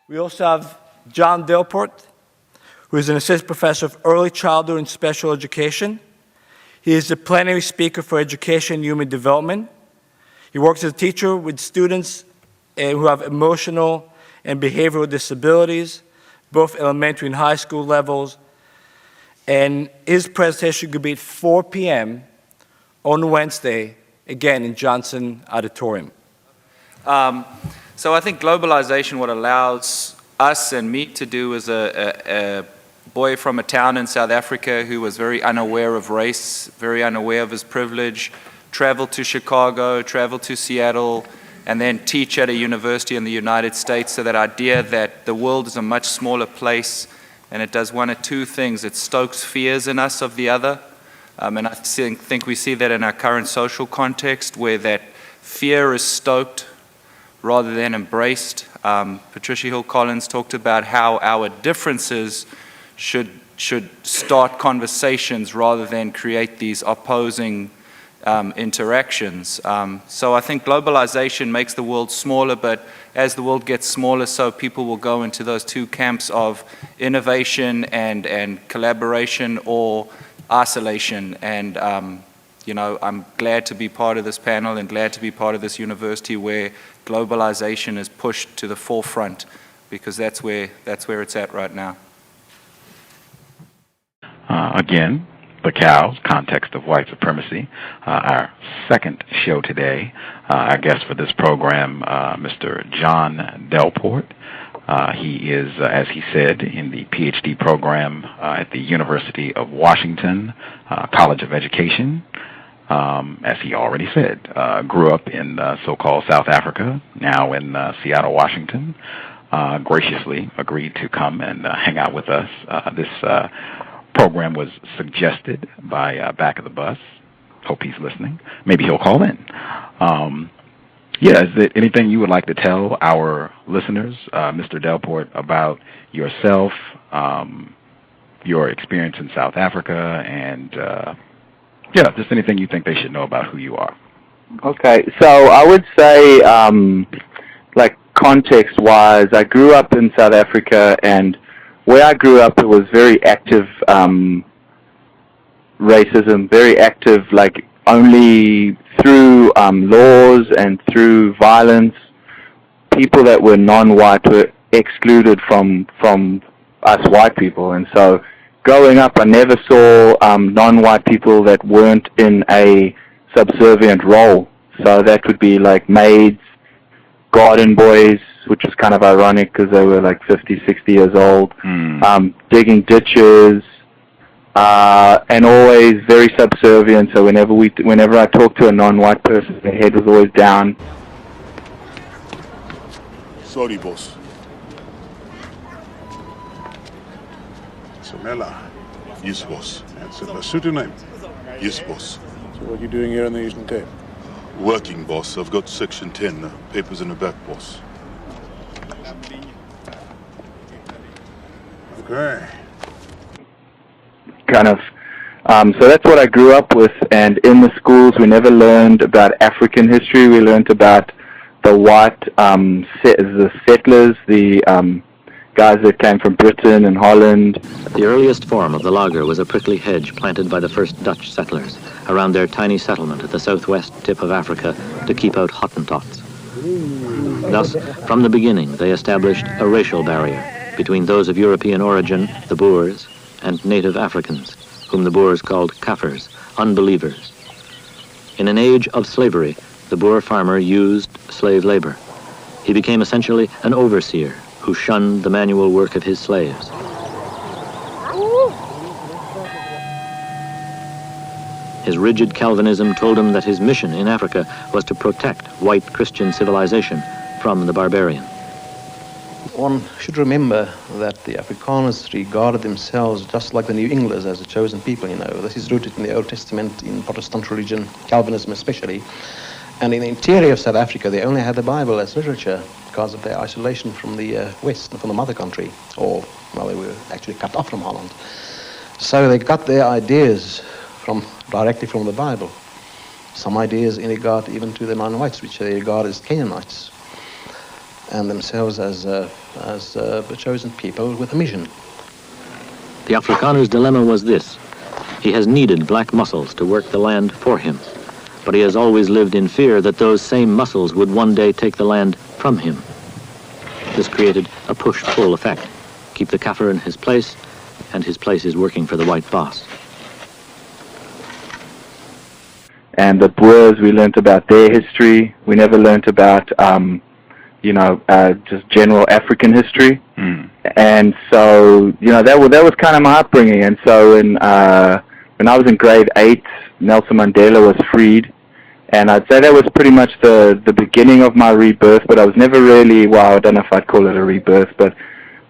We also have John Delport, who is an assistant professor of early childhood and special education. He is the plenary speaker for education and human development. He works as a teacher with students who have emotional and behavioral disabilities, both elementary and high school levels. And his presentation could be at 4 p.m. on Wednesday, again in Johnson Auditorium. So I think globalization, what allows us and me to do as a boy from a town in South Africa who was very unaware of race, very unaware of his privilege, travel to Chicago, travel to Seattle, and then teach at a university in the United States. So that idea that the world is a much smaller place, and it does one of two things. It stokes fears in us of the other, and I think we see that in our current social context, where that fear is stoked rather than embraced. Patricia Hill Collins talked about how our differences should start conversations rather than create these opposing interactions. So I think globalization makes the world smaller, but as the world gets smaller, so people will go into those two camps of innovation and collaboration or isolation. And you know, I'm glad to be part of this panel and glad to be part of this university where globalization is pushed to the forefront, because that's where it's at right now. Again, the C.O.W.S, Context of White Supremacy, our second show today. Our guest for this program, Mr. John Delport. He is, as he said, in the PhD program at the University of Washington College of Education. As he already said, grew up in so-called South Africa, now in Seattle, Washington. Graciously agreed to come and hang out with us. This program was suggested by Back of the Bus. Hope he's listening. Maybe he'll call in. Is there anything you would like to tell our listeners, Mr. Delport, about yourself, your experience in South Africa, and just anything you think they should know about who you are? Okay, so I would say, like context-wise, I grew up in South Africa, and where I grew up, it was very active racism, very active, like only through laws and through violence. People that were non-white were excluded from us white people. And so growing up, I never saw non-white people that weren't in a subservient role. So that would be like maids, garden boys, which was kind of ironic because they were like 50, 60 years old, digging ditches, and always very subservient. So whenever I talked to a non-white person, their head was always down. Sorry, boss. Samela. Yes, boss. That's a pseudonym. Yes, boss. So what are you doing here in the Eastern Cape? Working, boss. I've got Section 10, papers in the back, boss. Okay. Kind of. So that's what I grew up with, and in the schools we never learned about African history. We learned about the white the settlers, the guys that came from Britain and Holland. The earliest form of the lager was a prickly hedge planted by the first Dutch settlers around their tiny settlement at the southwest tip of Africa to keep out Hottentots. Thus, from the beginning, they established a racial barrier between those of European origin, the Boers, and native Africans, whom the Boers called Kafirs, unbelievers. In an age of slavery, the Boer farmer used slave labor. He became essentially an overseer who shunned the manual work of his slaves. His rigid Calvinism told him that his mission in Africa was to protect white Christian civilization from the barbarian. One should remember that the Afrikaners regarded themselves just like the New Englanders as a chosen people, you know. This is rooted in the Old Testament, in Protestant religion, Calvinism especially. And in the interior of South Africa, they only had the Bible as literature because of their isolation from the West, from the mother country, or, well, they were actually cut off from Holland. So they got their ideas directly from the Bible. Some ideas in regard even to the non-whites, which they regard as Canaanites. and themselves as a chosen people with a mission. The Afrikaner's dilemma was this. He has needed black muscles to work the land for him, but he has always lived in fear that those same muscles would one day take the land from him. This created a push-pull effect. Keep the Kaffir in his place, and his place is working for the white boss. And the Boers, we learnt about their history. We never learnt about, just general African history. And so, that was kind of my upbringing. And so when I was in grade 8, Nelson Mandela was freed. And I'd say that was pretty much the beginning of my rebirth, but I was never really, I don't know if I'd call it a rebirth, but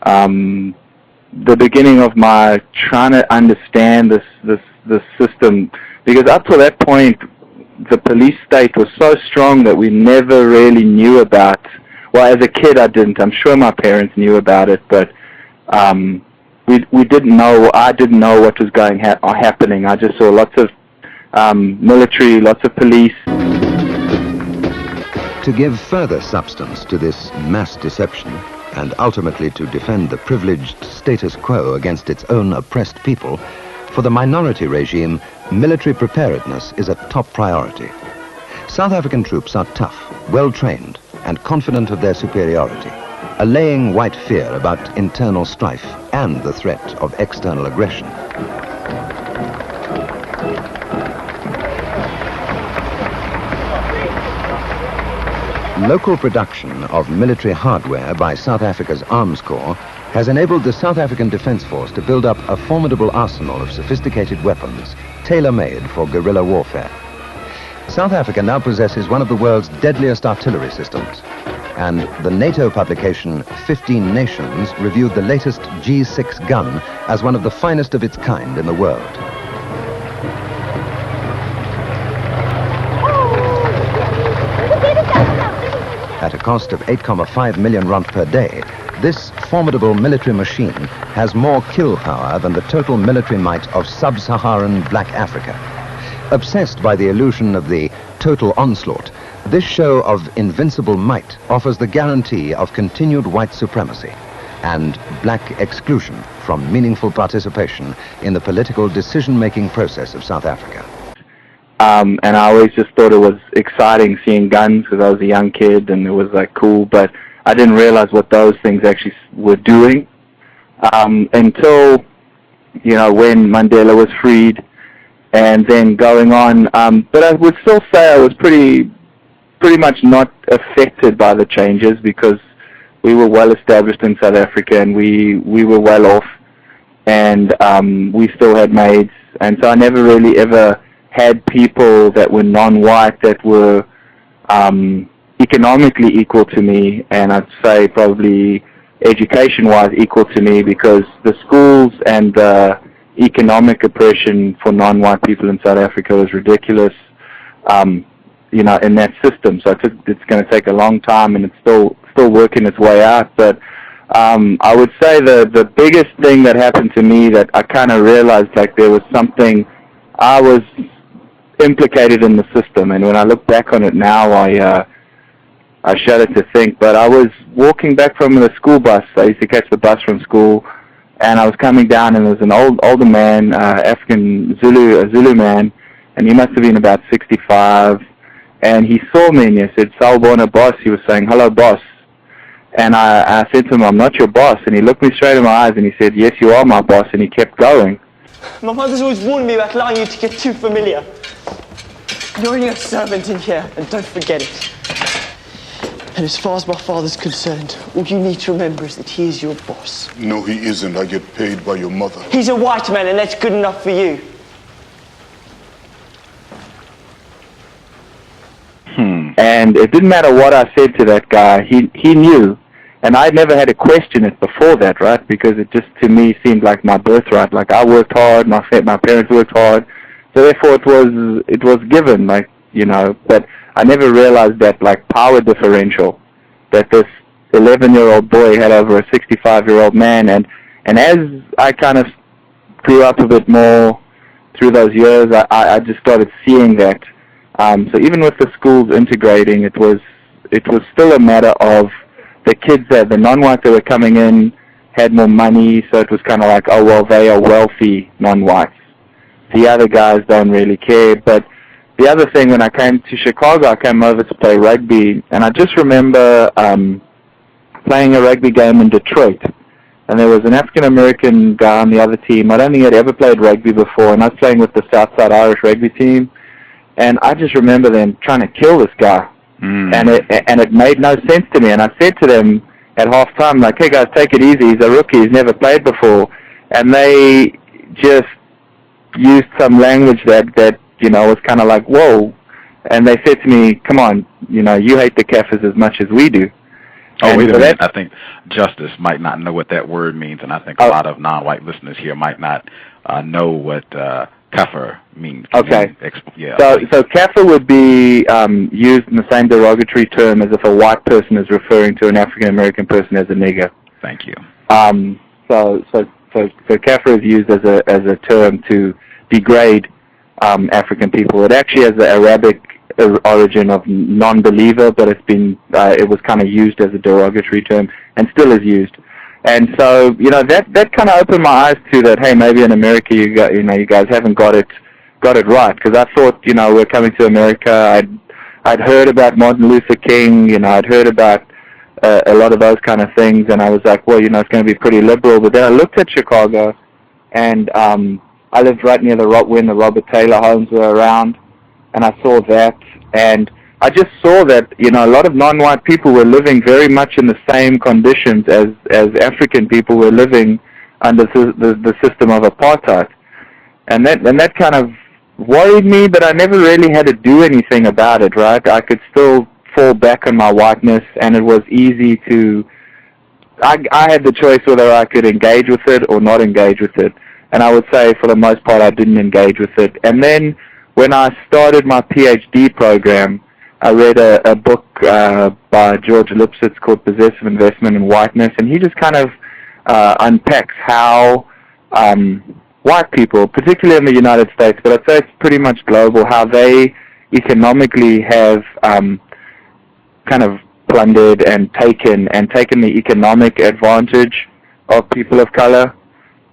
the beginning of my trying to understand this system. Because up to that point, the police state was so strong that we never really knew about. Well, as a kid, I didn't. I'm sure my parents knew about it, but we didn't know. I didn't know what was happening. I just saw lots of military, lots of police. To give further substance to this mass deception, and ultimately to defend the privileged status quo against its own oppressed people, for the minority regime, military preparedness is a top priority. South African troops are tough, well-trained, and confident of their superiority, allaying white fear about internal strife and the threat of external aggression. Local production of military hardware by South Africa's Arms Corps has enabled the South African Defence Force to build up a formidable arsenal of sophisticated weapons, tailor-made for guerrilla warfare. South Africa now possesses one of the world's deadliest artillery systems, and the NATO publication 15 Nations reviewed the latest G6 gun as one of the finest of its kind in the world. At a cost of 8.5 million rand per day, this formidable military machine has more kill power than the total military might of sub-Saharan Black Africa. Obsessed by the illusion of the total onslaught, this show of invincible might offers the guarantee of continued white supremacy and black exclusion from meaningful participation in the political decision-making process of South Africa. And I always just thought it was exciting seeing guns because I was a young kid and it was like cool, but I didn't realize what those things actually were doing until, when Mandela was freed and then going on. But I would still say I was pretty much not affected by the changes because we were well established in South Africa and we were well off and we still had maids. And so I never really ever had people that were non-white that were economically equal to me, and I'd say probably education-wise equal to me, because the schools and the economic oppression for non-white people in South Africa was ridiculous, in that system. So it's going to take a long time, and it's still working its way out. But I would say the biggest thing that happened to me that I kind of realized like there was something I was implicated in the system, and when I look back on it now, I shudder to think. But I was walking back from the school bus. I used to catch the bus from school, and I was coming down, and there was an older man, African Zulu man, and he must have been about 65, and he saw me and he said, "Sawubona, boss." He was saying, "Hello, boss." And I said to him, "I'm not your boss." And he looked me straight in my eyes and he said, "Yes, you are my boss." And he kept going. My mother's always warned me about allowing you to get too familiar. You're only a servant in here, and don't forget it. And as far as my father's concerned, all you need to remember is that he is your boss. No, he isn't. I get paid by your mother. He's a white man, and that's good enough for you. And it didn't matter what I said to that guy. He knew. And I'd never had to question it before that, right? Because it just, to me, seemed like my birthright. Like, I worked hard, my parents worked hard, so therefore it was given, like, but I never realized that, like, power differential that this 11-year-old boy had over a 65-year-old man, and as I kind of grew up a bit more through those years, I just started seeing that. So even with the schools integrating, it was still a matter of the kids, the non-whites that were coming in had more money, so it was kind of like, oh, well, they are wealthy non-whites. The other guys don't really care. But the other thing, when I came to Chicago, I came over to play rugby, and I just remember playing a rugby game in Detroit. And there was an African-American guy on the other team. I don't think he'd ever played rugby before, and I was playing with the Southside Irish rugby team. And I just remember them trying to kill this guy. And it made no sense to me. And I said to them at halftime, like, hey, guys, take it easy. He's a rookie. He's never played before. And they just used some language that you know, was kind of like, whoa. And they said to me, come on, you know, you hate the Kafirs as much as we do. Oh, and wait a so minute. I think Justice might not know what that word means, and I think a lot of non-white listeners here might not know what kafir means. Okay. Yeah. So kafir would be used in the same derogatory term as if a white person is referring to an African-American person as a nigger. Thank you. So kafir is used as a term to degrade African people. It actually has the Arabic origin of non-believer, but it was kind of used as a derogatory term and still is used. And so, you know, that kind of opened my eyes to that. Hey, maybe in America, you guys haven't got it right. Because I thought, you know, we're coming to America. I'd heard about Martin Luther King. You know, I'd heard about a lot of those kind of things, and I was like, well, you know, it's going to be pretty liberal. But then I looked at Chicago, and I lived right near when the Robert Taylor homes were around, and I saw that, and I just saw that, you know, a lot of non-white people were living very much in the same conditions as African people were living under the system of apartheid. And that kind of worried me, but I never really had to do anything about it, right? I could still fall back on my whiteness, and it was easy to, I had the choice whether I could engage with it or not engage with it. And I would say for the most part I didn't engage with it. And then when I started my PhD program, I read a book by George Lipsitz called Possessive Investment in Whiteness, and he just kind of unpacks how white people, particularly in the United States, but I'd say it's pretty much global, how they economically have kind of plundered and taken the economic advantage of people of color.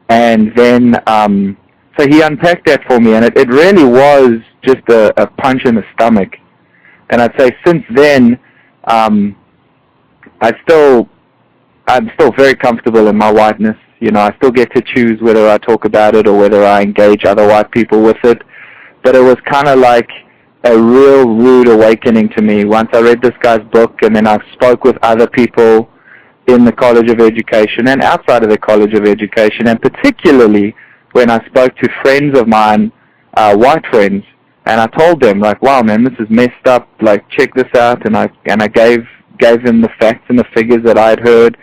And then, so he unpacked that for me, and it really was just a punch in the stomach. And I'd say since then, I'm still very comfortable in my whiteness. You know, I still get to choose whether I talk about it or whether I engage other white people with it. But it was kind of like a real rude awakening to me once I read this guy's book, and then I spoke with other people in the College of Education and outside of the College of Education, and particularly when I spoke to friends of mine, white friends, and I told them, like, wow, man, this is messed up, like, check this out, and I gave them the facts and the figures that I had heard,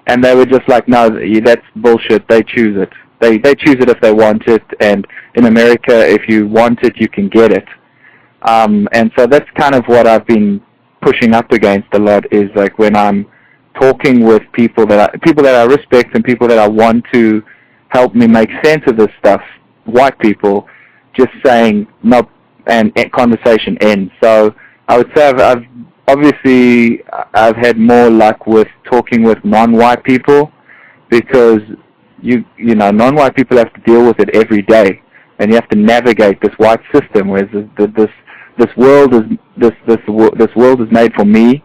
and they were just like, no, that's bullshit, they choose it. They choose it if they want it, and in America, if you want it, you can get it. And so that's kind of what I've been pushing up against a lot, is like when I'm talking with people that I respect and people that I want to help me make sense of this stuff, white people, just saying no, and conversation ends. So I would say I've had more luck with talking with non-white people, because you know, non-white people have to deal with it every day, and you have to navigate this white system, whereas this world is made for me.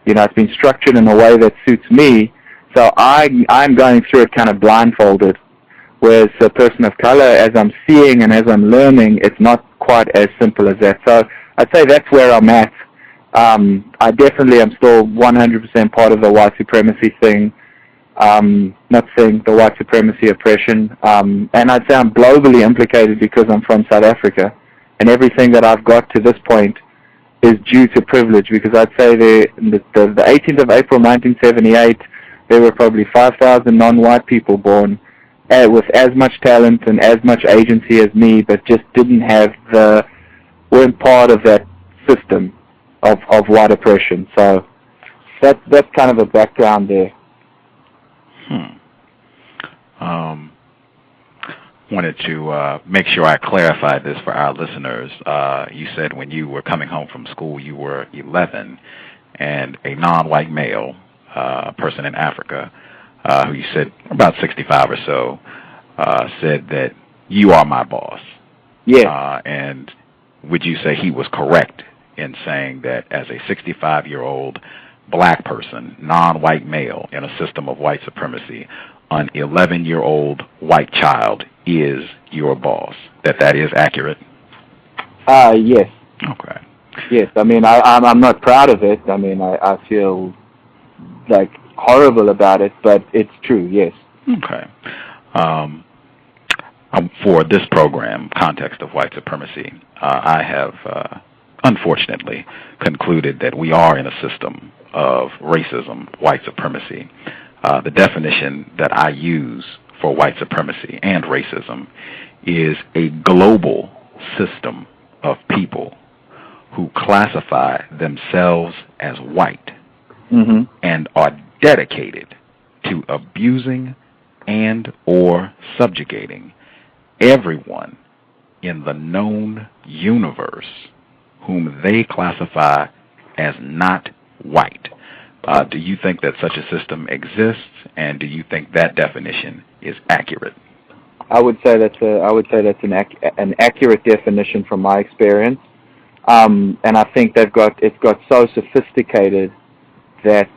You know, it's been structured in a way that suits me, so I'm going through it kind of blindfolded. Whereas a person of color, as I'm seeing and as I'm learning, it's not quite as simple as that. So I'd say that's where I'm at. I definitely am still 100% part of the white supremacy thing, not saying the white supremacy oppression, and I'd say I'm globally implicated because I'm from South Africa, and everything that I've got to this point is due to privilege, because I'd say the 18th of April 1978, there were probably 5,000 non-white people born with as much talent and as much agency as me, but just weren't part of that system of white oppression. So that's kind of a background there. Wanted to make sure I clarified this for our listeners. You said when you were coming home from school you were 11, and a non-white male person in Africa, who you said about 65 or so, said that you are my boss. Yes. And would you say he was correct in saying that as a 65-year-old black person, non-white male in a system of white supremacy, an 11-year-old white child is your boss? That is accurate? Yes. Okay. Yes. I mean, I'm not proud of it. I mean, I feel like horrible about it, but it's true. Yes. Okay. For this program, Context of White Supremacy, I have unfortunately concluded that we are in a system of racism, white supremacy. The definition that I use for white supremacy and racism is a global system of people who classify themselves as white and are dedicated to abusing and or subjugating everyone in the known universe whom they classify as not white. Do you think that such a system exists, and do you think that definition is accurate? I would say that's an accurate definition from my experience, and I think it's got so sophisticated that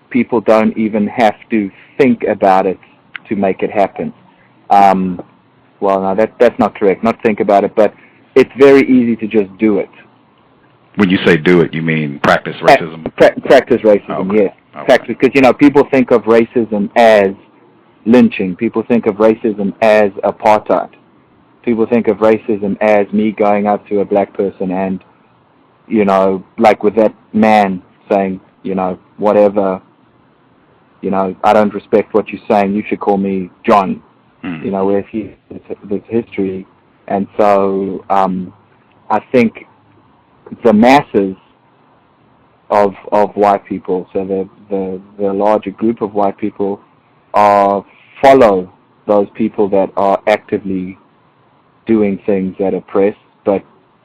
people don't even have to think about it to make it happen. Well, no, that's not correct. Not think about it, but it's very easy to just do it. When you say do it, you mean practice racism? Practice racism, okay. yes. Okay. Practice, because people think of racism as lynching. People think of racism as apartheid. People think of racism as me going up to a black person and, like with that man saying, whatever, I don't respect what you're saying. You should call me John. Where there's history, and so I think the masses of white people, so the larger group of white people, follow those people that are actively doing things that oppress. But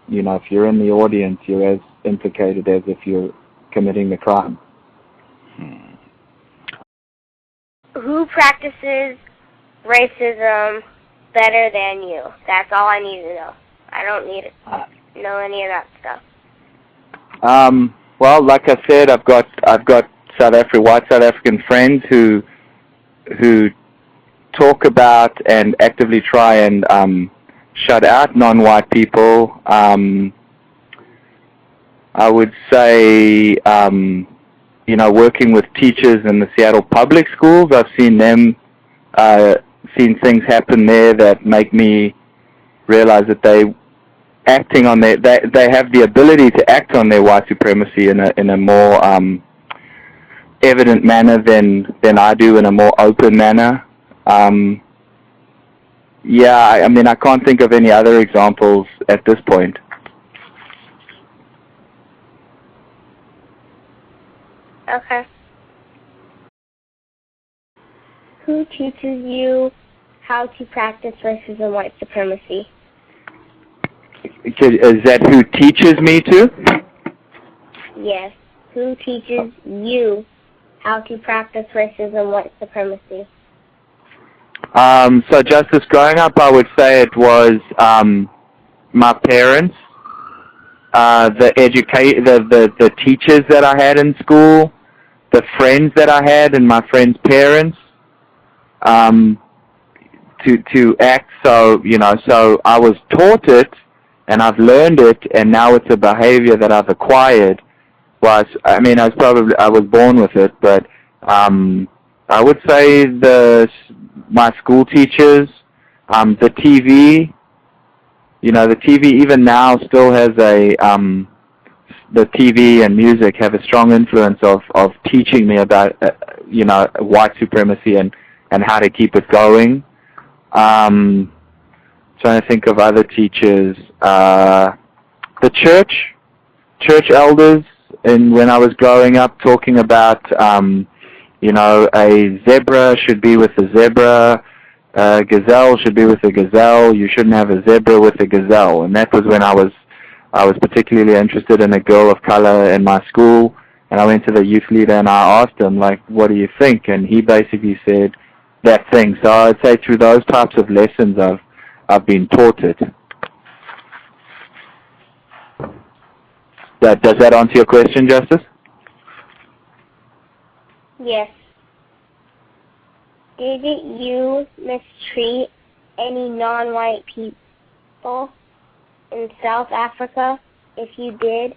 if you're in the audience, you're as implicated as if you're committing the crime. Who practices racism better than you? That's all I need to know. I don't need to know any of that stuff. Well, like I said, I've got white South African friends who talk about and actively try and shut out non-white people. I would say, working with teachers in the Seattle public schools, I've seen them. Seen things happen there that make me realize that they have the ability to act on their white supremacy in a more evident manner than I do, in a more open manner. I mean, I can't think of any other examples at this point. Okay. Who teaches you how to practice racism and white supremacy? Is that who teaches me to? Yes. Who teaches you how to practice racism and white supremacy? So Justice, growing up, I would say it was my parents, the teachers that I had in school, the friends that I had, and my friends' parents. To act, so I was taught it, and I've learned it, and now it's a behavior that I've acquired. I was born with it, but I would say my school teachers, the TV, the TV even now still has the TV and music have a strong influence of teaching me about white supremacy and how to keep it going. Trying to think of other teachers. The church elders, and when I was growing up, talking about, a zebra should be with a zebra, a gazelle should be with a gazelle, you shouldn't have a zebra with a gazelle. And that was when I was particularly interested in a girl of color in my school, And I went to the youth leader and I asked him, like, what do you think? And he basically said that thing. So I'd say through those types of lessons I've been taught it. Does that answer your question, Justice? Yes. Did you mistreat any non-white people in South Africa? If you did,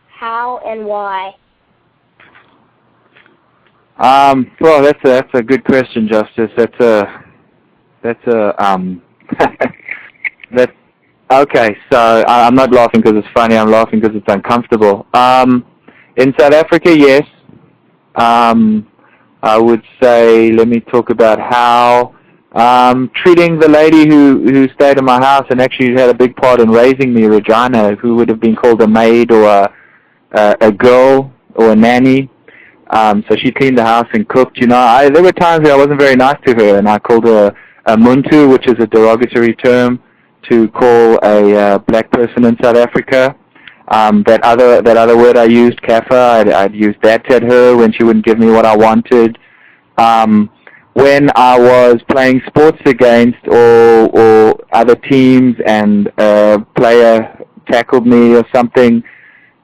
how and why? Well, that's a good question, Justice. Okay. So I'm not laughing because it's funny. I'm laughing because it's uncomfortable. In South Africa, yes. I would say, let me talk about how treating the lady who stayed in my house and actually had a big part in raising me, Regina, who would have been called a maid or a girl or a nanny. So she cleaned the house and cooked. There were times where I wasn't very nice to her, and I called her a muntu, which is a derogatory term to call a black person in South Africa. That other word I used, kafa, I'd use that at her when she wouldn't give me what I wanted. When I was playing sports against or other teams and a player tackled me or something,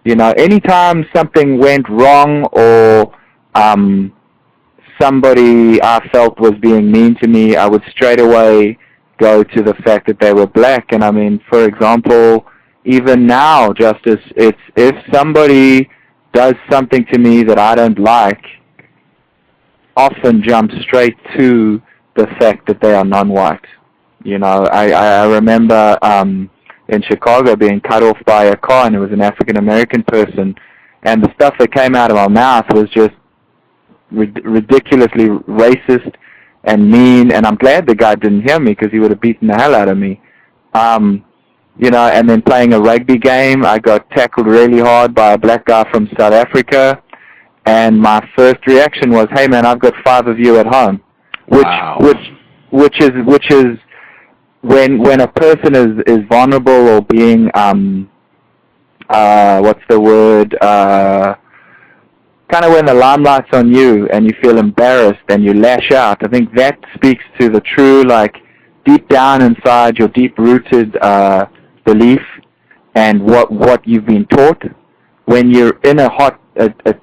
anytime something went wrong or somebody I felt was being mean to me, I would straight away go to the fact that they were black. And I mean, for example, even now, Justice, it's if somebody does something to me that I don't like, often jump straight to the fact that they are non-white. I remember in Chicago being cut off by a car, and it was an African-American person, and the stuff that came out of my mouth was just ridiculously racist and mean, and I'm glad the guy didn't hear me because he would have beaten the hell out of me. And then playing a rugby game, I got tackled really hard by a black guy from South Africa, and my first reaction was, "Hey man, I've got 5 of you at home," which is when a person is vulnerable or being what's the word? Kind of when the limelight's on you and you feel embarrassed and you lash out. I think that speaks to the true, like, deep down inside your deep-rooted belief and what you've been taught. When you're in a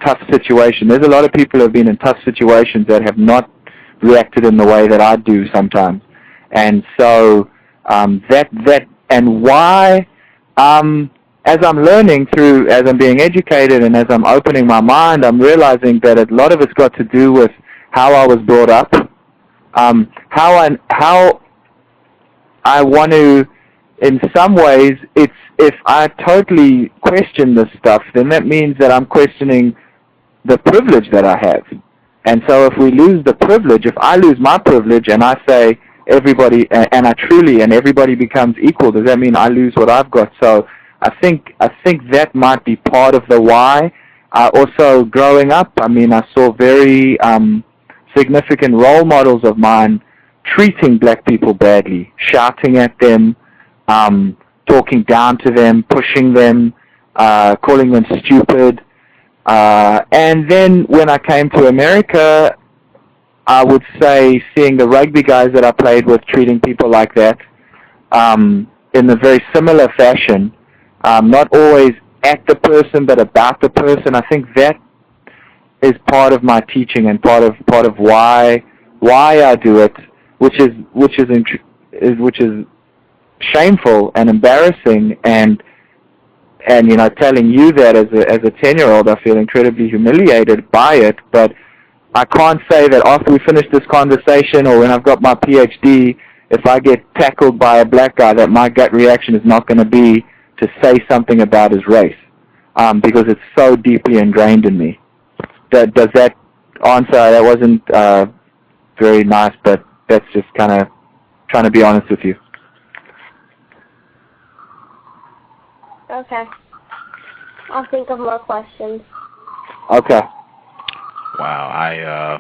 tough situation, there's a lot of people who have been in tough situations that have not reacted in the way that I do sometimes. And so that and why, as I'm learning through, as I'm being educated and as I'm opening my mind, I'm realizing that a lot of it's got to do with how I was brought up, how I want to, in some ways, if I totally question this stuff, then that means that I'm questioning the privilege that I have. And so if we lose the privilege, if I lose my privilege and I say everybody, and everybody becomes equal, does that mean I lose what I've got? So I think that might be part of the why. Also, growing up, I mean, I saw very significant role models of mine treating black people badly, shouting at them, talking down to them, pushing them, calling them stupid. And then when I came to America, I would say seeing the rugby guys that I played with treating people like that in a very similar fashion, not always at the person but about the person. I think that is part of my teaching and part of why I do it, which is shameful and embarrassing, and telling you that as a 10-year-old, I feel incredibly humiliated by it. But I can't say that after we finish this conversation or when I've got my PhD, if I get tackled by a black guy, that my gut reaction is not going to be to say something about his race, because it's so deeply ingrained in me. Does that answer? That wasn't very nice, but that's just kind of trying to be honest with you. Okay. I'll think of more questions. Okay. Wow,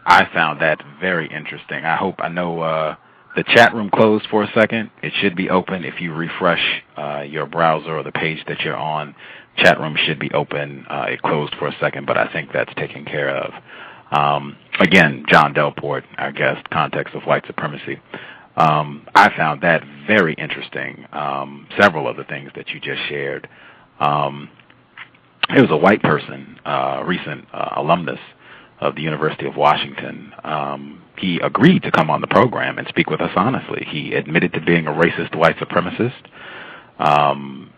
I found that very interesting. I know the chat room closed for a second. It should be open if you refresh your browser or the page that you're on. Chat room should be open. It closed for a second, but I think that's taken care of. Again, John Delport, our guest, Context of White Supremacy. I found that very interesting, several of the things that you just shared. It was a white person, recent alumnus of the University of Washington. He agreed to come on the program and speak with us honestly. He admitted to being a racist white supremacist,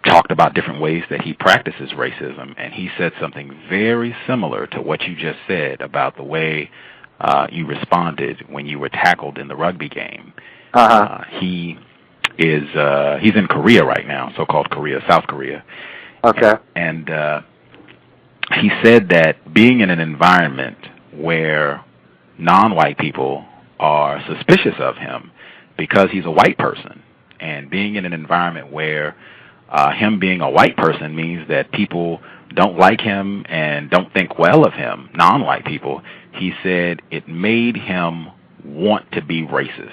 talked about different ways that he practices racism, and he said something very similar to what you just said about the way you responded when you were tackled in the rugby game. He's in Korea right now, so-called Korea, South Korea. Okay. And he said that being in an environment where non-white people are suspicious of him because he's a white person, and being in an environment where him being a white person means that people don't like him and don't think well of him, non-white people, he said it made him want to be racist.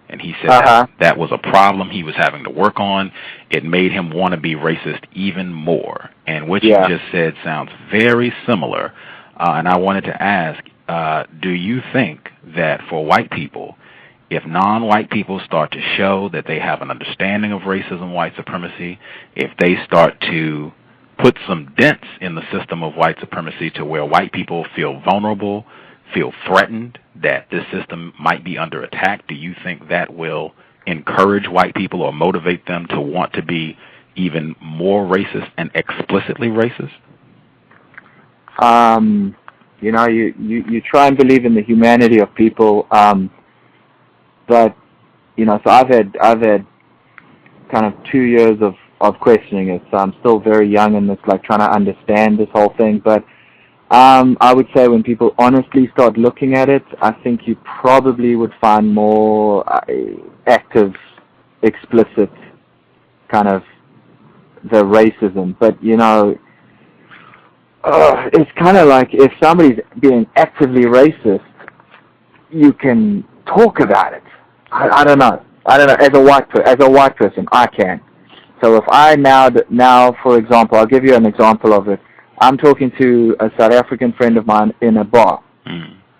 And he said that was a problem he was having to work on. It made him want to be racist even more. And what you just said sounds very similar. And I wanted to ask, do you think that for white people, if non-white people start to show that they have an understanding of racism, white supremacy, if they start to put some dents in the system of white supremacy to where white people feel vulnerable, feel threatened, that this system might be under attack, do you think that will encourage white people or motivate them to want to be even more racist and explicitly racist? You know, you try and believe in the humanity of people, but you know, so I've had kind of 2 years of questioning it, so I'm still very young in this, like trying to understand this whole thing. But I would say when people honestly start looking at it, I think you probably would find more active, explicit kind of the racism. But you know, it's kind of like if somebody's being actively racist, you can talk about it. I don't know. As a white person, I can. So if I now, for example, I'll give you an example of it. I'm talking to a South African friend of mine in a bar,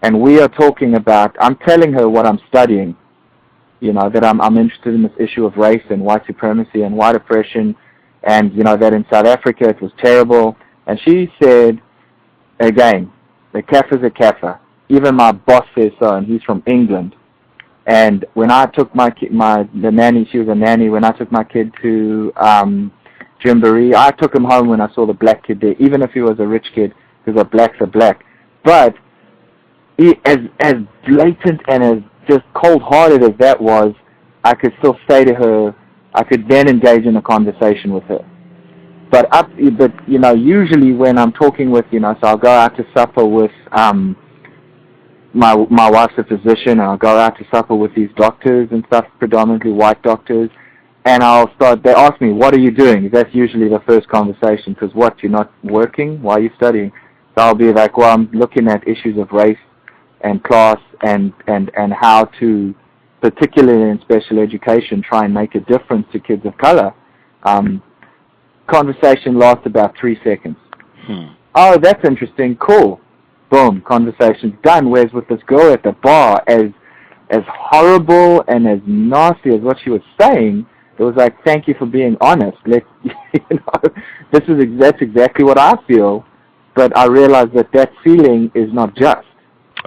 and we are talking about, I'm telling her what I'm studying, you know, that I'm interested in this issue of race and white supremacy and white oppression, and, you know, that in South Africa it was terrible. And she said, again, the kaffir's a kaffir. Even my boss says so, and he's from England. And when I took the nanny, she was a nanny, when I took my kid to Jamboree, I took him home when I saw the black kid there, even if he was a rich kid, because a black's a black. But as blatant and as just cold-hearted as that was, I could still say to her, I could then engage in a conversation with her. But you know, usually when I'm talking with, you know, so I'll go out to supper with my wife's a physician, and I'll go out to supper with these doctors and stuff, predominantly white doctors, and they ask me, what are you doing? That's usually the first conversation, because what, you're not working? Why are you studying? So I'll be like, well, I'm looking at issues of race and class and how to, particularly in special education, try and make a difference to kids of color. Conversation lasts about 3 seconds. Oh, that's interesting, cool. Boom, conversation's done. Whereas with this girl at the bar, as horrible and as nasty as what she was saying, it was like, thank you for being honest. Let's, you know, that's exactly what I feel, but I realize that feeling is not just.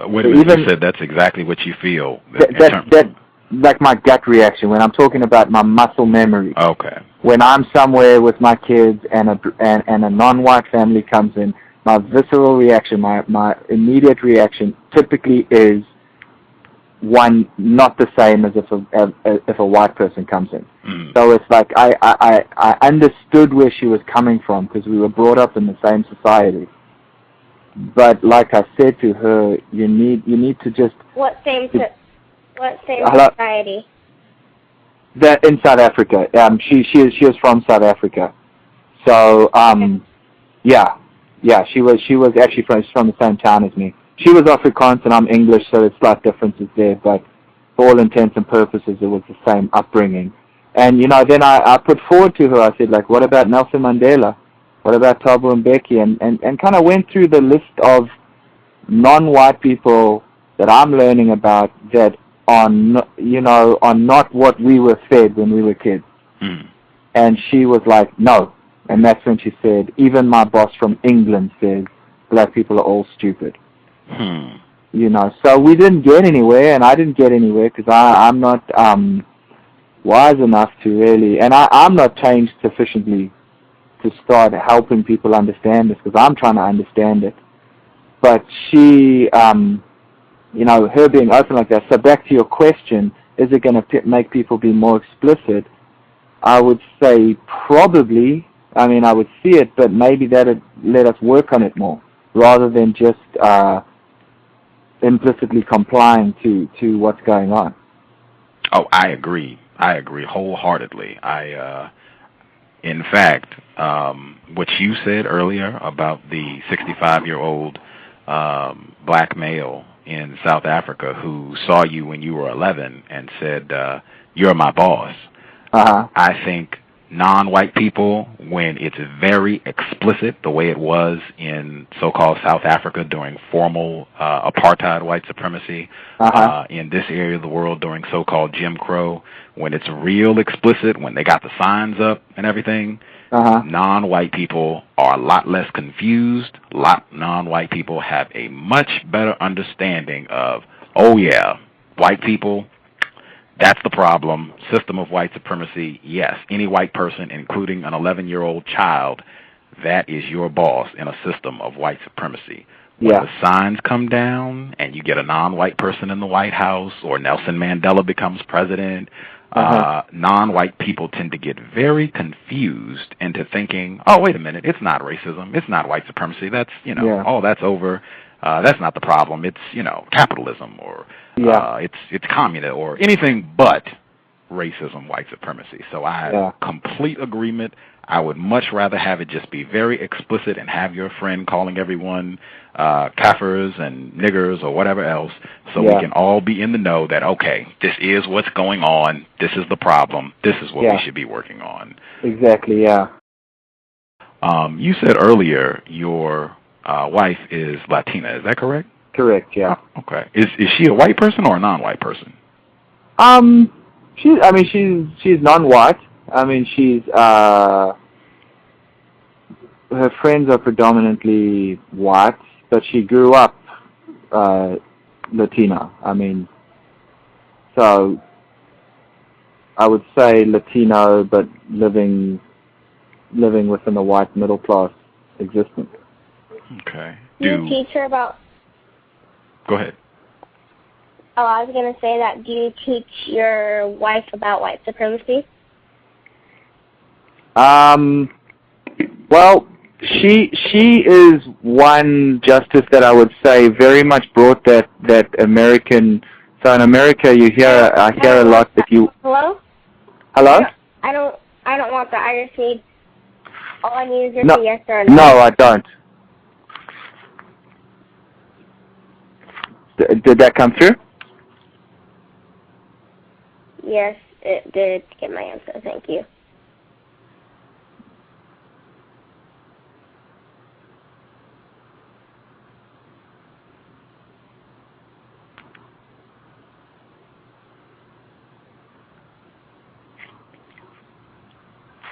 Wait a minute, you said that's exactly what you feel. That's like my gut reaction when I'm talking about my muscle memory. Okay. When I'm somewhere with my kids and a non-white family comes in, my visceral reaction, my immediate reaction typically is one not the same as if a white person comes in. So it's like I understood where she was coming from because we were brought up in the same society. But like I said to her, you need to just What same society? That in South Africa. She is from South Africa. So yeah, she was actually from the same town as me. She was Afrikaans and I'm English, so there's slight differences there. But for all intents and purposes, it was the same upbringing. And, then I put forward to her, I said, like, what about Nelson Mandela? What about Thabo Mbeki? And kind of went through the list of non-white people that I'm learning about that are not what we were fed when we were kids. And she was like, no. And that's when she said, even my boss from England says black people are all stupid. So we didn't get anywhere, and I didn't get anywhere because I'm not wise enough to really, and I'm not trained sufficiently to start helping people understand this because I'm trying to understand it. But she, her being open like that. So back to your question, is it going to make people be more explicit? I would say probably. I mean, I would see it, but maybe that'd let us work on it more rather than just implicitly complying to what's going on. Oh, I agree wholeheartedly. In fact, what you said earlier about the 65-year-old black male in South Africa who saw you when you were 11 and said, you're my boss. I think non-white people, when it's very explicit, the way it was in so-called South Africa during formal apartheid white supremacy, in this area of the world during so-called Jim Crow, when it's real explicit, when they got the signs up and everything, non-white people are a lot less confused. Non-white people have a much better understanding of, oh yeah, white people, that's the problem. System of white supremacy, yes. Any white person, including an 11-year-old child, that is your boss in a system of white supremacy. When the signs come down and you get a non-white person in the White House or Nelson Mandela becomes president, non-white people tend to get very confused into thinking, oh, wait a minute, it's not racism, it's not white supremacy, that's, oh, that's over. That's not the problem. It's, capitalism or it's communism or anything but racism, white supremacy. So I have complete agreement. I would much rather have it just be very explicit and have your friend calling everyone kafirs and niggers or whatever else so we can all be in the know that, okay, this is what's going on. This is the problem. This is what we should be working on. Exactly, yeah. You said earlier your wife is Latina, is that correct? Correct, yeah. Oh, okay. Is she a white person or a non-white person? She's non-white. I mean, she's her friends are predominantly white, but she grew up Latina. I mean, so I would say Latino, but living within a white middle class existence. Okay. Do you teach her about... Go ahead. Oh, I was going to say that. Do you teach your wife about white supremacy? Well, she is one justice that I would say very much brought that American... So in America, I hear a lot that you... Hello? Hello? I don't want that. I just need... All I need is just a yes or a no. No, I don't. Did that come through? Yes, it did get my answer. Thank you.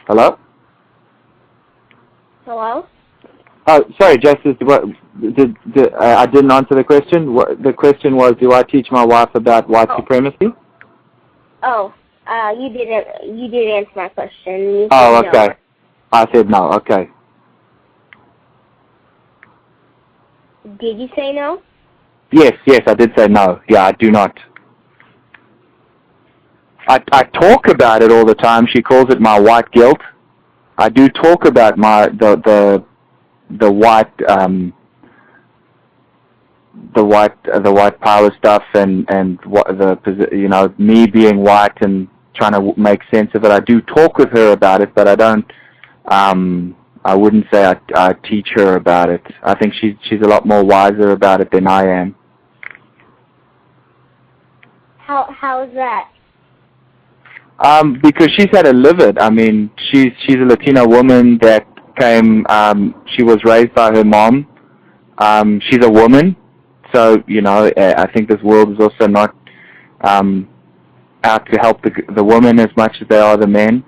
Hello? Hello? Oh, sorry, Justice. What I didn't answer the question. The question was, do I teach my wife about white supremacy? Oh, you did answer my question. You Oh, said okay. No. I said no. Okay. Did you say no? Yes, I did say no. Yeah, I do not. I talk about it all the time. She calls it my white guilt. I do talk about the white the white power stuff and what me being white and trying to make sense of it. I do talk with her about it, but I don't. I wouldn't say I teach her about it. I think she's a lot more wiser about it than I am. How is that? Because she's had to live it. I mean, she's a Latino woman that came. She was raised by her mom. She's a woman, so I think this world is also not out to help the women as much as they are the men.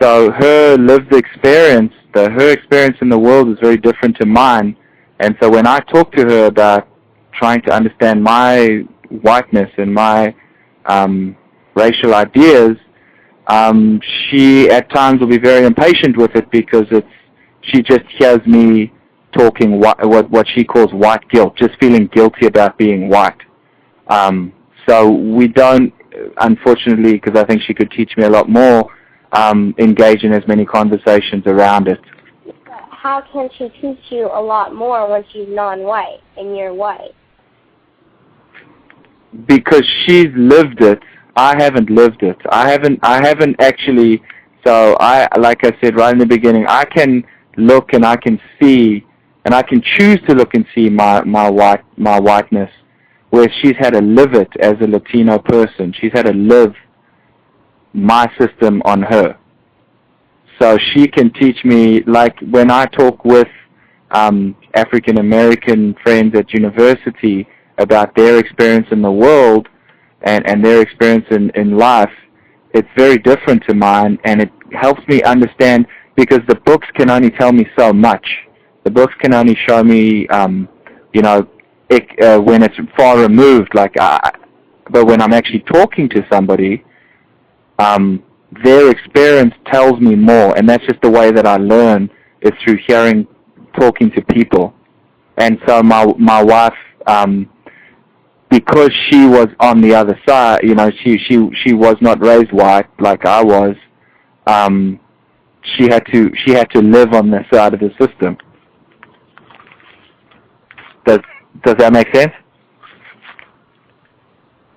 So her lived experience, her experience in the world is very different to mine. And so when I talk to her about trying to understand my whiteness and my racial ideas, she at times will be very impatient with it because she just hears me talking what she calls white guilt, just feeling guilty about being white. So we don't, unfortunately, because I think she could teach me a lot more, engage in as many conversations around it. How can she teach you a lot more when she's non-white and you're white? Because she's lived it. I haven't lived it. I haven't actually. So like I said right in the beginning, I can look and I can see, and I can choose to look and see my whiteness, where she's had to live it as a Latino person. She's had to live my system on her. So she can teach me, like when I talk with African American friends at university about their experience in the world and their experience in life, it's very different to mine, and it helps me understand, because the books can only tell me so much. The books can only show me, when it's far removed, but when I'm actually talking to somebody, their experience tells me more, and that's just the way that I learn, is through talking to people. And so my wife, because she was on the other side, she was not raised white like I was. She had to live on the side of the system. Does that make sense?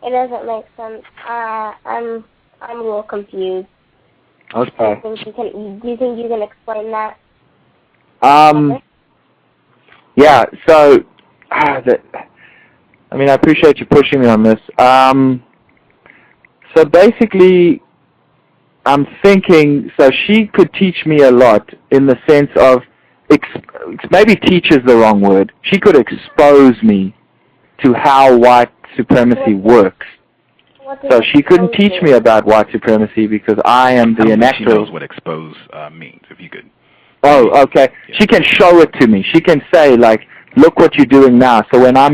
It doesn't make sense. I'm a little confused. Okay. Do you think you can explain that? Yeah. So, I appreciate you pushing me on this. So basically, I'm thinking, so she could teach me a lot in the sense of, maybe teach is the wrong word. She could expose me to how white supremacy works. So she couldn't teach me about white supremacy because I am the enactor. She knows what expose means, if you could. Oh, okay. Yeah. She can show it to me. She can say, look what you're doing now. So when I'm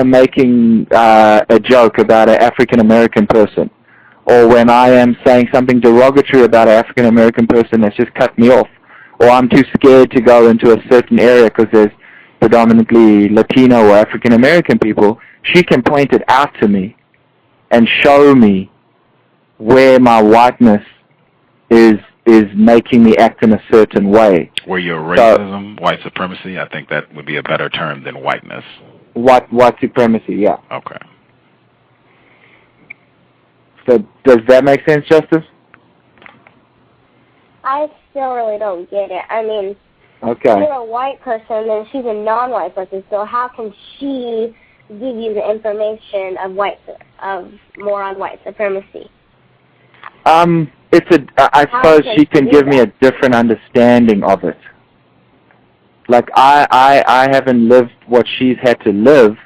making a joke about an African American person, or when I am saying something derogatory about an African American person that's just cut me off, or I'm too scared to go into a certain area because there's predominantly Latino or African American people, she can point it out to me and show me where my whiteness is making me act in a certain way. Where your racism, white supremacy, I think that would be a better term than whiteness. White supremacy, yeah. Okay. So does that make sense, Justice? I still really don't get it. I mean, okay. You're a white person, and she's a non-white person, so how can she give you the information of more on white supremacy? I suppose she can give me a different understanding of it. Like I haven't lived what she's had to live,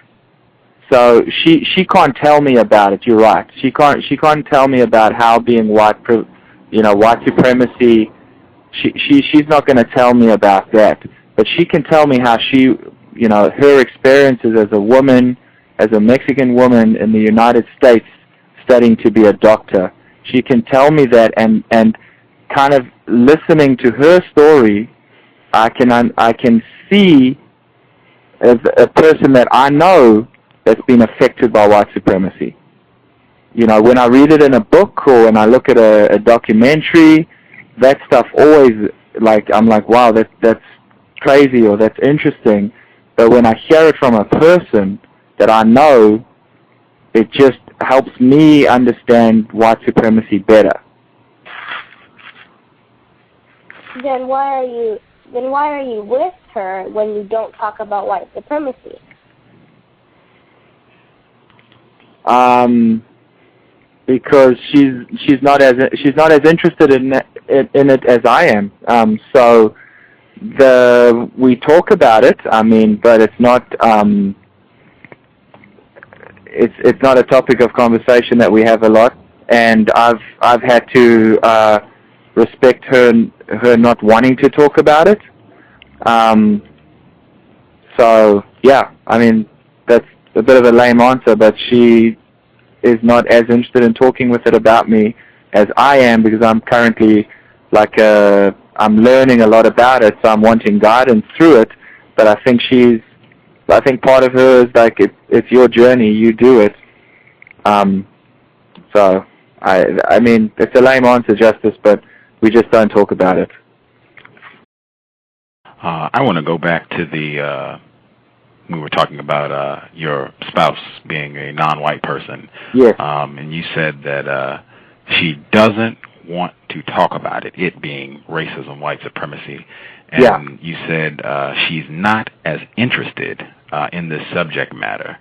so she can't tell me about it. You're right. She can't tell me about how being white supremacy. She's not going to tell me about that, but she can tell me how her experiences as a woman, as a Mexican woman in the United States, studying to be a doctor. She can tell me that, and kind of listening to her story, I can see as a person that I know that's been affected by white supremacy. When I read it in a book or when I look at a documentary, that stuff always, I'm like, wow, that's crazy or that's interesting. But when I hear it from a person that I know, it just helps me understand white supremacy better. Then why are you with her when you don't talk about white supremacy? because she's not as interested in it as I am. So we talk about it. I mean, but it's not it's not a topic of conversation that we have a lot. And I've had to respect her not wanting to talk about it. So yeah, I mean, that's a bit of a lame answer, but she is not as interested in talking with it about me as I am, because I'm currently I'm learning a lot about it, so I'm wanting guidance through it. But I think part of her is like, it's your journey, you do it. So I mean, it's a lame answer, Justice, but we just don't talk about it. I want to go back to we were talking about your spouse being a non-white person. Yes. And you said that she doesn't want to talk about it, it being racism, white supremacy. And yeah. You said she's not as interested in this subject matter.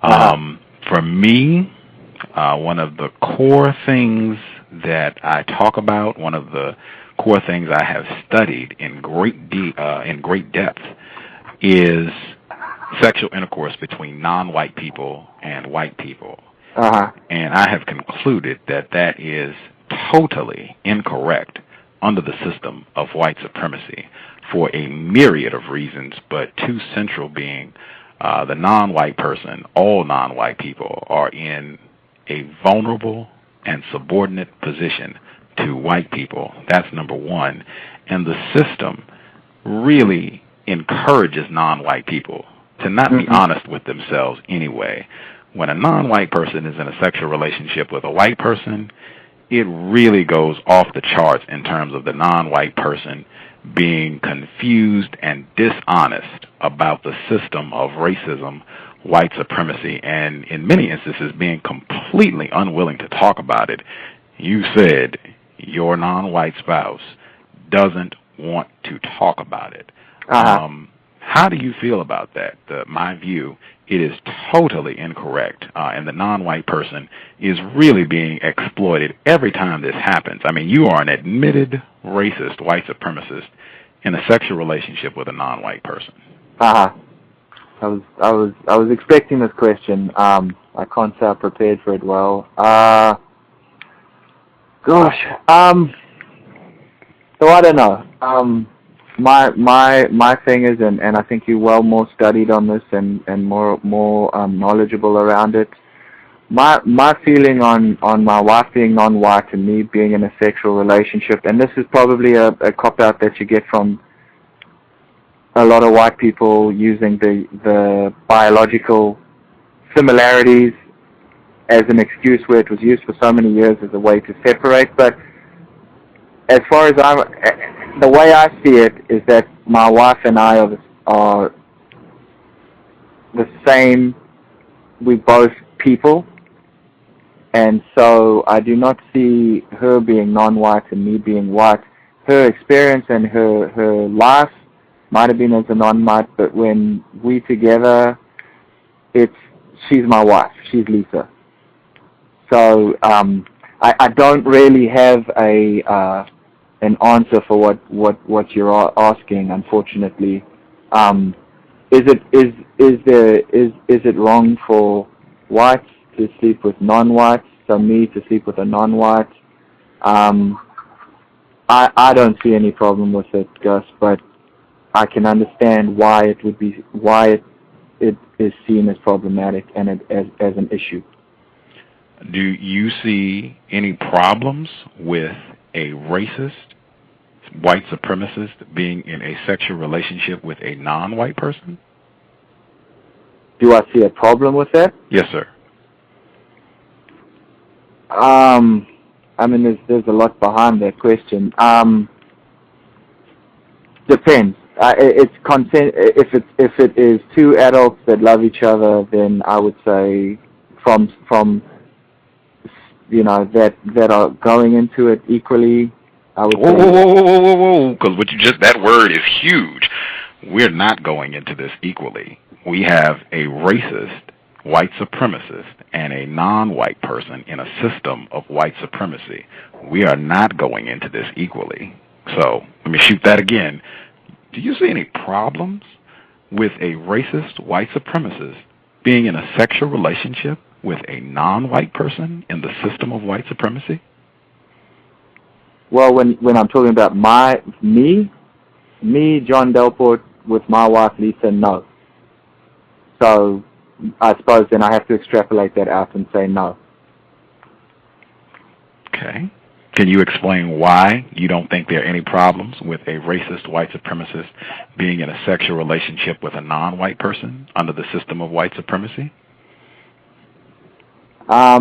For me, one of the core things that I talk about, one of the core things I have studied in great depth, is sexual intercourse between non-white people and white people. And I have concluded that that is totally incorrect under the system of white supremacy for a myriad of reasons, but two central being the non-white person, all non-white people are in a vulnerable and subordinate position to white people. That's number one. And the system really encourages non-white people to not be honest with themselves anyway. When a non-white person is in a sexual relationship with a white person, it really goes off the charts in terms of the non-white person being confused and dishonest about the system of racism, white supremacy, and in many instances being completely unwilling to talk about it. You said your non-white spouse doesn't want to talk about it. How do you feel about that? My view, it is totally incorrect, and the non-white person is really being exploited every time this happens. I mean, you are an admitted racist, white supremacist in a sexual relationship with a non-white person. I was expecting this question. I can't say I prepared for it well. Gosh. So I don't know. My thing is, and I think you're well more studied on this and more knowledgeable around it. My feeling on my wife being non-white and me being in a sexual relationship, and this is probably a cop-out that you get from a lot of white people using the biological similarities as an excuse, where it was used for so many years as a way to separate. But as far as the way I see it is that my wife and I are the same. We're both people. And so I do not see her being non-white and me being white. Her experience and her life might have been as a non-white, but when we together, she's my wife. She's Lisa. So I don't really have an answer for what you're asking, unfortunately. Is it wrong for whites to sleep with non-whites, so me to sleep with a non-white? I don't see any problem with it, Gus, but I can understand why it is seen as problematic and as an issue. Do you see any problems with a racist, white supremacist being in a sexual relationship with a non-white person? Do I see a problem with that? Yes, sir. I mean, there's a lot behind that question. Depends. It's consent. If it is two adults that love each other, then I would say from that are going into it equally. I would say. Whoa! Because that word is huge. We're not going into this equally. We have a racist white supremacist and a non-white person in a system of white supremacy, we are not going into this equally. So let me shoot that again. Do you see any problems with a racist white supremacist being in a sexual relationship with a non-white person in the system of white supremacy? Well, when I'm talking about me, John Delport, with my wife Lisa, no. So I suppose then I have to extrapolate that out and say no. Okay. Can you explain why you don't think there are any problems with a racist white supremacist being in a sexual relationship with a non-white person under the system of white supremacy? I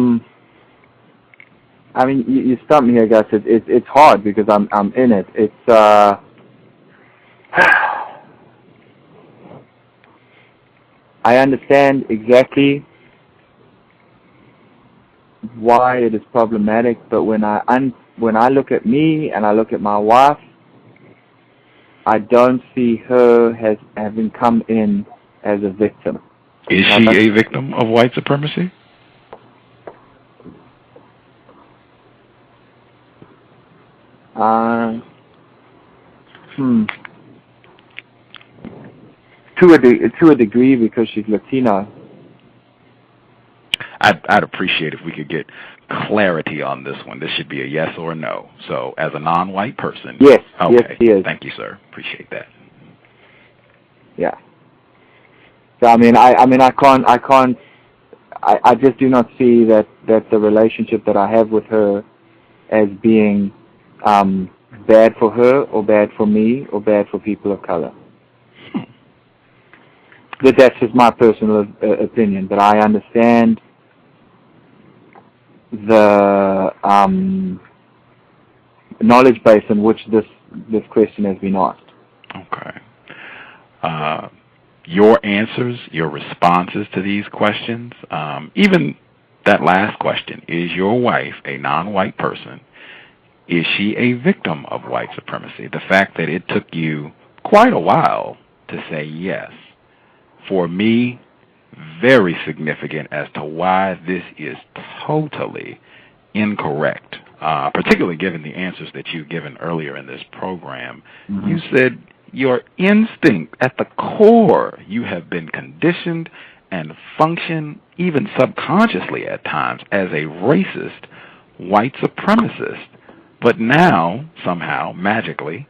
mean, you stumped me here, Gus. It's hard because I'm in it. It's I understand exactly why it is problematic, but when I look at me and I look at my wife, I don't see her as having come in as a victim. Is she a victim of white supremacy? To a degree, because she's Latino. I'd appreciate if we could get clarity on this one. This should be a yes or a no. So, as a non-white person, yes, okay. Yes, he is. Thank you, sir. Appreciate that. Yeah. So I just do not see that the relationship that I have with her as being bad for her or bad for me or bad for people of color. But that's just my personal opinion. But I understand the knowledge base in which this question has been asked. Okay. Your answers, your responses to these questions, even that last question, is your wife a non-white person? Is she a victim of white supremacy? The fact that it took you quite a while to say yes, for me, very significant as to why this is totally incorrect, particularly given the answers that you've given earlier in this program. Mm-hmm. You said your instinct, at the core, you have been conditioned and function, even subconsciously at times, as a racist white supremacist. But now, somehow, magically,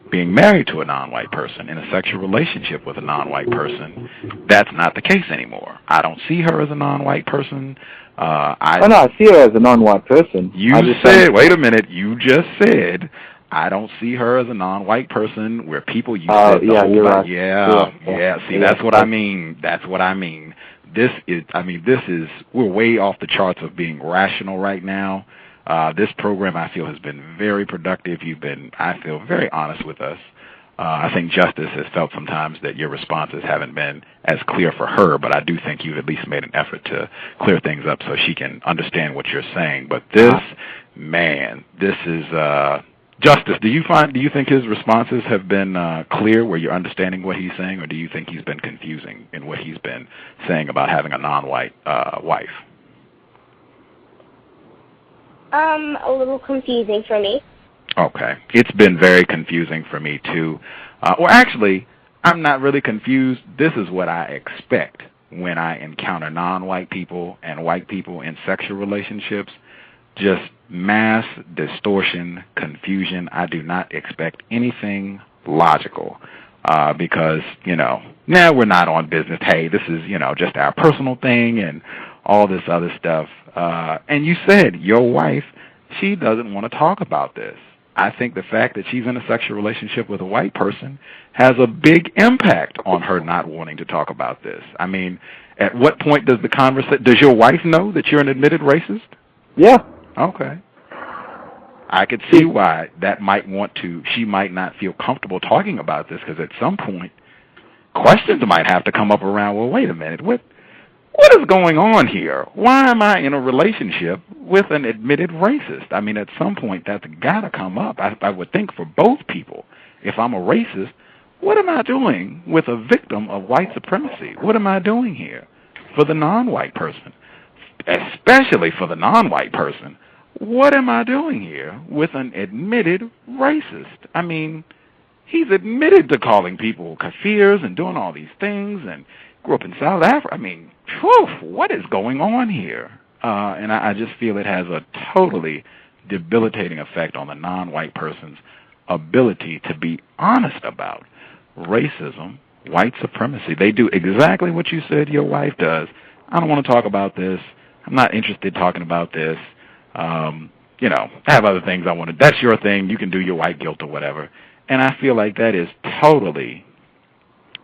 being married to a non-white person, in a sexual relationship with a non-white person, that's not the case anymore. I don't see her as a non-white person. I see her as a non-white person. You said, wait a minute, you just said, I don't see her as a non-white person, where people, you said the whole right. See, that's what I mean. That's what I mean. This is, we're way off the charts of being rational right now. This program, I feel, has been very productive. You've been, I feel, very honest with us. I think Justice has felt sometimes that your responses haven't been as clear for her, but I do think you've at least made an effort to clear things up so she can understand what you're saying. But this, man, this is Justice. Do you think his responses have been clear, where you're understanding what he's saying, or do you think he's been confusing in what he's been saying about having a non-white wife? A little confusing for me. Okay. It's been very confusing for me, too. Well, actually, I'm not really confused. This is what I expect when I encounter non-white people and white people in sexual relationships. Just mass distortion, confusion. I do not expect anything logical because, now we're not on business. Hey, this is, just our personal thing and all this other stuff. And you said your wife, she doesn't want to talk about this. I think the fact that she's in a sexual relationship with a white person has a big impact on her not wanting to talk about this. I mean, at what point does does your wife know that you're an admitted racist? Yeah. Okay. I could see why she might not feel comfortable talking about this, because at some point, questions might have to come up around, well, wait a minute, what is going on here? Why am I in a relationship with an admitted racist? I mean, at some point, that's got to come up. I would think for both people. If I'm a racist, what am I doing with a victim of white supremacy? What am I doing here? for the non-white person, especially for the non-white person. What am I doing here with an admitted racist? I mean, he's admitted to calling people kafirs and doing all these things and grew up in South Africa. I mean, whew, what is going on here? And I just feel it has a totally debilitating effect on the non-white person's ability to be honest about racism, white supremacy. They do exactly what you said your wife does. I don't want to talk about this. I'm not interested in talking about this. You know, I have other things I want to. That's your thing. You can do your white guilt or whatever. And I feel like that is totally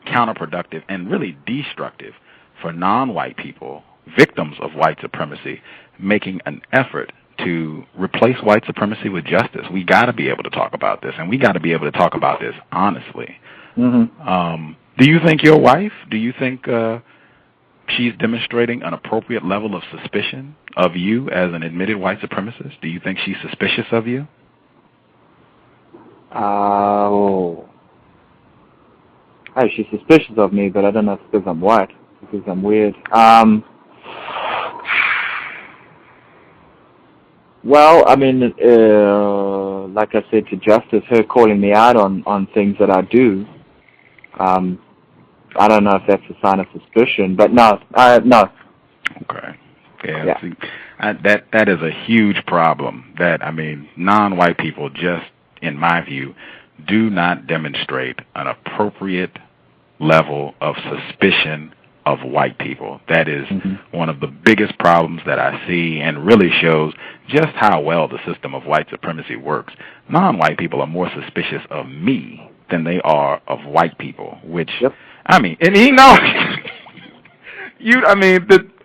counterproductive and really destructive for non-white people, victims of white supremacy, making an effort to replace white supremacy with justice. We got to be able to talk about this, and we got to be able to talk about this honestly. Mm-hmm. Do you think your wife, do you think she's demonstrating an appropriate level of suspicion of you as an admitted white supremacist? Do you think she's suspicious of you? Hey, she's suspicious of me, but I don't know if it's because I'm white, because I'm weird. Well, I mean, like I said to Justice, her calling me out on things that I do, I don't know if that's a sign of suspicion, but no. Okay. Yeah. See, that is a huge problem. That, I mean, non-white people just, in my view, do not demonstrate an appropriate level of suspicion of white people. That is one of the biggest problems that I see, and really shows just how well the system of white supremacy works. Non-white people are more suspicious of me than they are of white people, which, I mean, and he knows,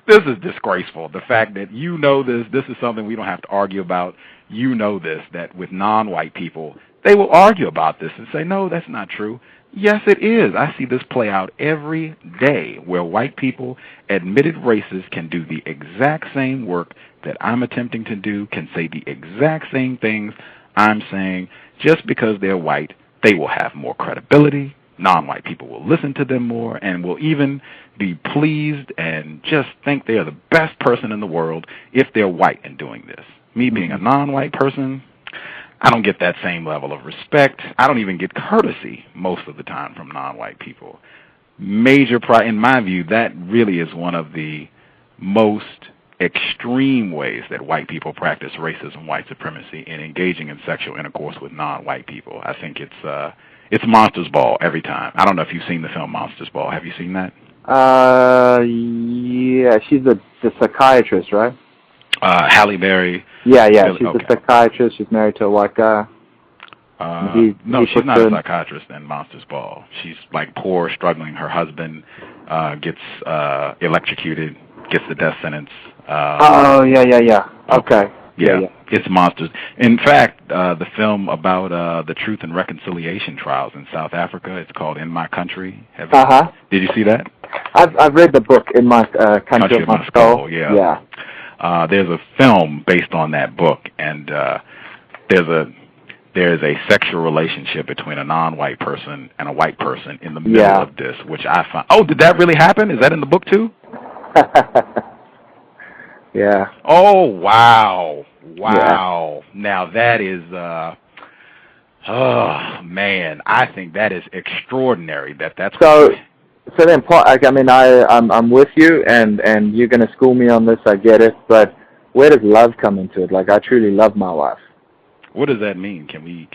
this is disgraceful. The fact that you know this is something we don't have to argue about. You know this, that with non-white people, they will argue about this and say, no, that's not true. Yes, it is. I see this play out every day, where white people, admitted racists, can do the exact same work that I'm attempting to do, can say the exact same things I'm saying. Just because they're white, they will have more credibility. Non-white people will listen to them more and will even be pleased and just think they are the best person in the world if they're white in doing this. Me being a non-white person, I don't get that same level of respect. I don't even get courtesy most of the time from non-white people. In my view, that really is one of the most extreme ways that white people practice racism, white supremacy, in engaging in sexual intercourse with non-white people. I think it's Monsters Ball every time. I don't know if you've seen the film Monsters Ball. Have you seen that? Yeah, she's the psychiatrist, right? Halle Berry. Yeah, she's a psychiatrist. She's married to a white guy. No, she's not a psychiatrist in Monsters Ball. She's like poor, struggling. Her husband gets electrocuted, gets the death sentence. Yeah. Okay. Yeah, it's Monsters. In fact, the film about the Truth and Reconciliation trials in South Africa, it's called In My Country. Did you see that? I've read the book, In My Country of My Skull. Yeah. There's a film based on that book, and there's a sexual relationship between a non-white person and a white person in the middle of this, which I found. Oh, did that really happen? Is that in the book too? Yeah. Oh, wow. Yeah. Now that is, oh man, I think that is extraordinary. That's so then, Paul, I'm with you, and you're going to school me on this. I get it, but where does love come into it? Like, I truly love my wife. What does that mean? Can you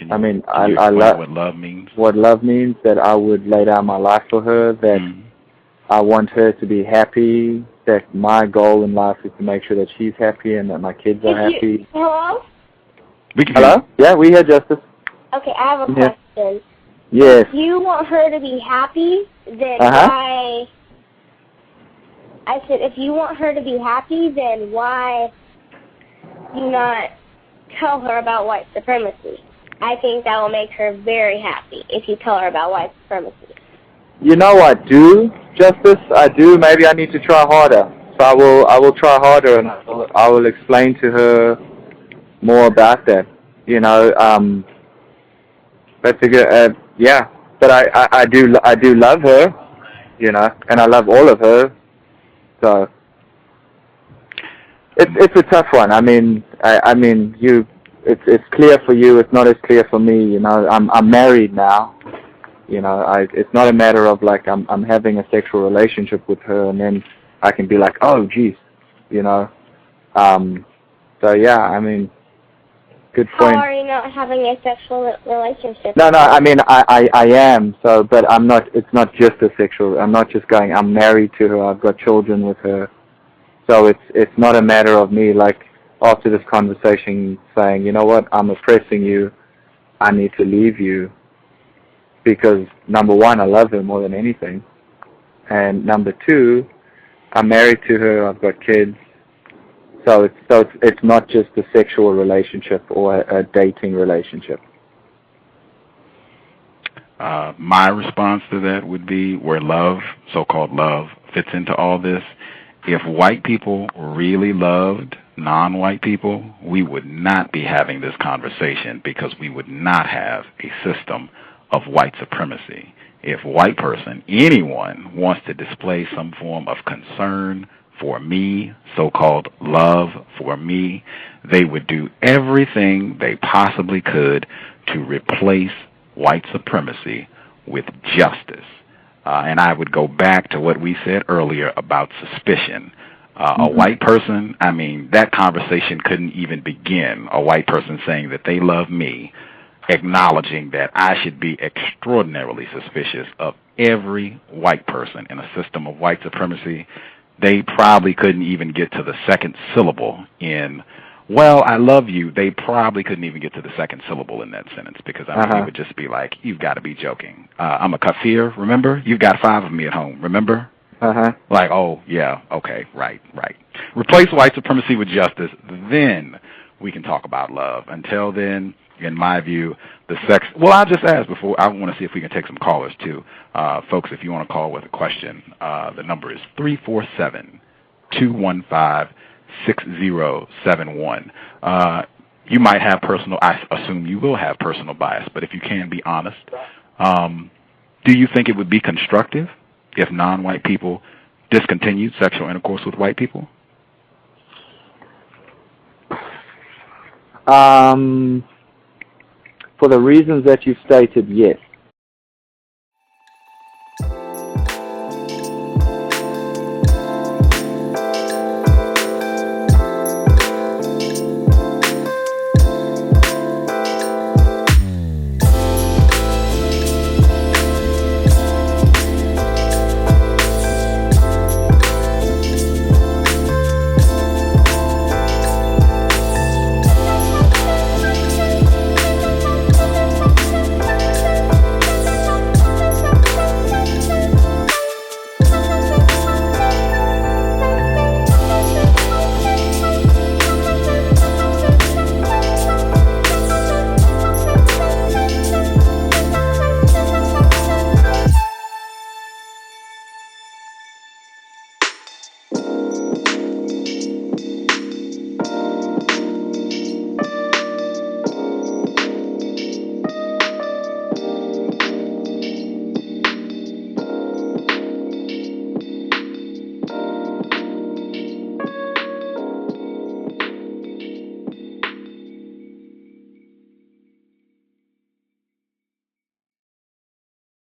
I love what love means? What love means, that I would lay down my life for her, that I want her to be happy, that my goal in life is to make sure that she's happy and that my kids are happy. Hello? Hello? Yeah, we hear Justice. Okay, I have a question. Yes. If you want her to be happy, then why... I said, if you want her to be happy, then why do you not tell her about white supremacy? I think that will make her very happy if you tell her about white supremacy. You know I do, Justice. I do. Maybe I need to try harder. So I will try harder, and I will explain to her more about that. You know, that's a good. But I do love her. You know, and I love all of her. So it's a tough one. I mean, it's clear for you. It's not as clear for me. You know, I'm married now. You know, it's not a matter of like I'm having a sexual relationship with her and then I can be like, oh, geez, you know. So yeah, I mean, good point. How are you not having a sexual relationship? No, I mean, I am. So, but I'm not. It's not just a sexual. I'm not just going. I'm married to her. I've got children with her. So it's not a matter of me like after this conversation saying, you know what, I'm oppressing you. I need to leave you. Because number one, I love her more than anything, and number two, I'm married to her. I've got kids. So it's not just a sexual relationship or a dating relationship. My response to that would be where love, so-called love, fits into all this. If white people really loved non-white people, we would not be having this conversation because we would not have a system of white supremacy. If a white person, anyone, wants to display some form of concern for me, so-called love for me, they would do everything they possibly could to replace white supremacy with justice. And I would go back to what we said earlier about suspicion. A white person, I mean, that conversation couldn't even begin. A white person saying that they love me, acknowledging that I should be extraordinarily suspicious of every white person in a system of white supremacy. They probably couldn't even get to the second syllable in, well, I love you. They probably couldn't even get to the second syllable in that sentence because, I mean, it would just be like, you've got to be joking. I'm a kafir, remember? You've got 5 of me at home, remember? Like, oh, yeah, okay, right. Replace white supremacy with justice, then we can talk about love. Until then, in my view, the sex... Well, I'll just ask before... I want to see if we can take some callers, too. Folks, if you want to call with a question, the number is 347-215-6071. You might have personal... I assume you will have personal bias, but if you can be honest, do you think it would be constructive if non-white people discontinued sexual intercourse with white people? For the reasons that you stated, yes.